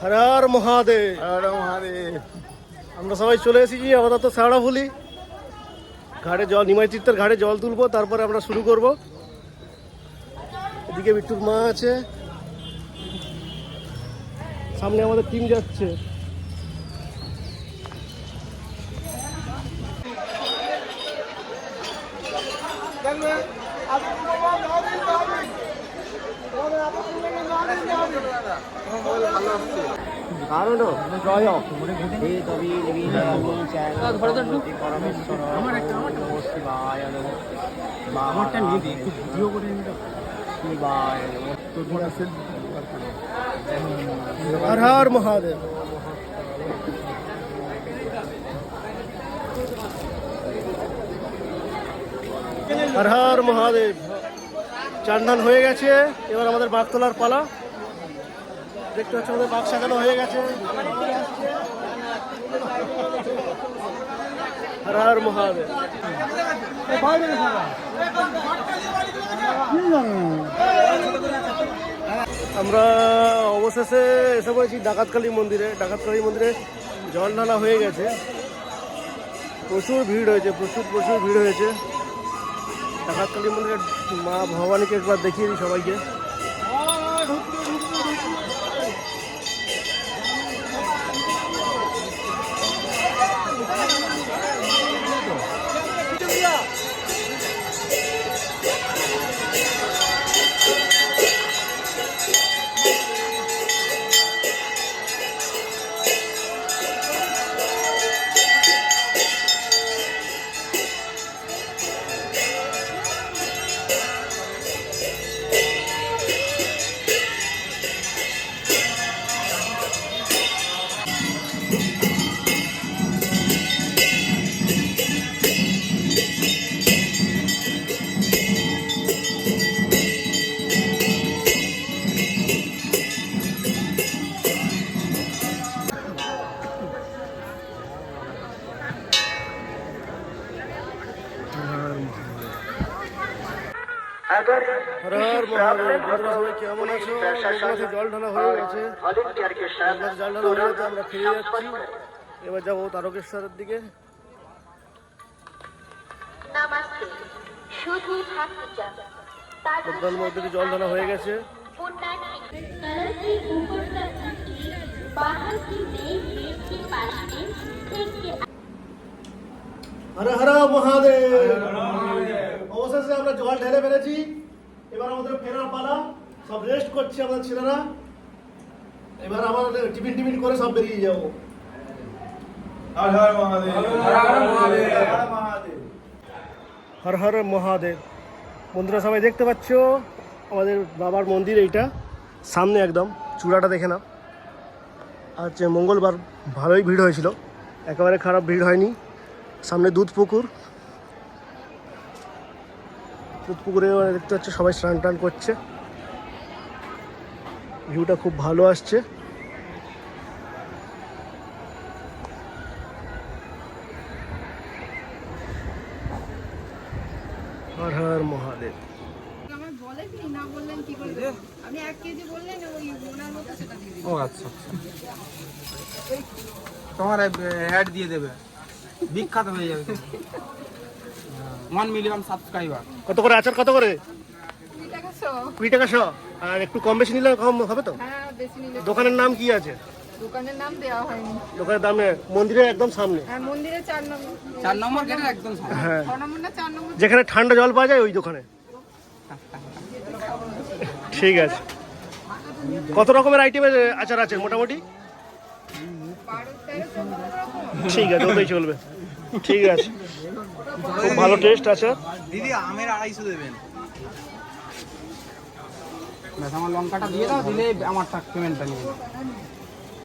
হর হর মহাদেব। হর মহাদেব। আমরা সবাই চলে এসেছি আপাতত শেওড়াফুলি ঘাটে জল, নিমাই তীর্থের ঘাটে জল তুলবো, তারপরে আমরা শুরু করব। এদিকে বিট্টুর মা আছে, সামনে আমাদের টিম যাচ্ছে। হর হর মহাদেব। হর হর মহাদেব। চান ধান হয়ে গেছে, এবার আমাদের বাঘ তোলার পালা। দেখতে পাচ্ছি আমাদের বাঘ সাজানো হয়ে গেছে। হর হর মহাদেব। আমরা অবশেষে এসে পড়েছি ডাকাতকালী মন্দিরে। ডাকাতকালী মন্দিরে জল ঢালা হয়ে গেছে, প্রচুর ভিড় হয়েছে, প্রচুর ভিড় হয়েছে। ডাকাতকালী মন্দিরে মা ভবানীকে একবার দেখিয়ে দিই সবাইকে। হর হর মহাদেব। বন্ধুরা সবাই কেমন আছো? জল ঢালা হয়ে গেছে, জল ঢালা হয়ে গেছে, আমরা ফিরে যাচ্ছি। এবার যাবো তারকেশ্বরের দিকে। মধ্যে জল ঢালা হয়ে গেছে। হর হর মহাদেব। অবশেষে আমরা জল ঢেলে ফেলেছি, এবার আমাদের ফেরার পালা। সব রেস্ট করছি আমাদের ছেলেরা। এবার আমাদের টিফিন করে সব বেরিয়ে যাবো। হর হর মহাদেব। হর হর মহাদেব। বন্ধুরা সবাই দেখতে পাচ্ছ আমাদের বাবার মন্দির, এইটা সামনে একদম চূড়াটা দেখে না। আর হচ্ছে মঙ্গলবার ভালোই ভিড় হয়েছিল, একেবারে খারাপ ভিড় হয়নি। সামনে দুধ পুকুরে দেখতে পাচ্ছ সবাই স্নান টান করছে, ভিউটা খুব ভালো আসছে। হর হর মহাদেব। ও আচ্ছা, তোমার অ্যাড দিয়ে দেবে, বিখ্যাত হয়ে যাবে। 1 মিলিয়ন সাবস্ক্রাইবার। কত করে আচার? কত করে? 20 টাকা শ। আর একটু কম বেশি নিলে কম হবে তো? দোকানের নাম কি আছে? দোকানের নাম দেওয়া হয়নি। দোকানের দামে মন্দিরের একদম সামনে। হ্যাঁ, মন্দিরের 4 নম্বর গেটের একদম সামনে। হ্যাঁ, 6 নম্বর না 4 নম্বর, যেখানে ঠান্ডা জল পাওয়া যায় ওই দোকানে। ঠিক আছে। কত রকমের আইটেমের আচার আছে মোটামুটি? ঠিক আছে, ওটাই চলবে। ঠিক আছে, খুব ভালো টেস্ট আছে। দিদি আমের 250 দেবেন। আমার লঙ্কাটা দিয়ে দাও, দিলে আমার পেমেন্টটা নিয়ে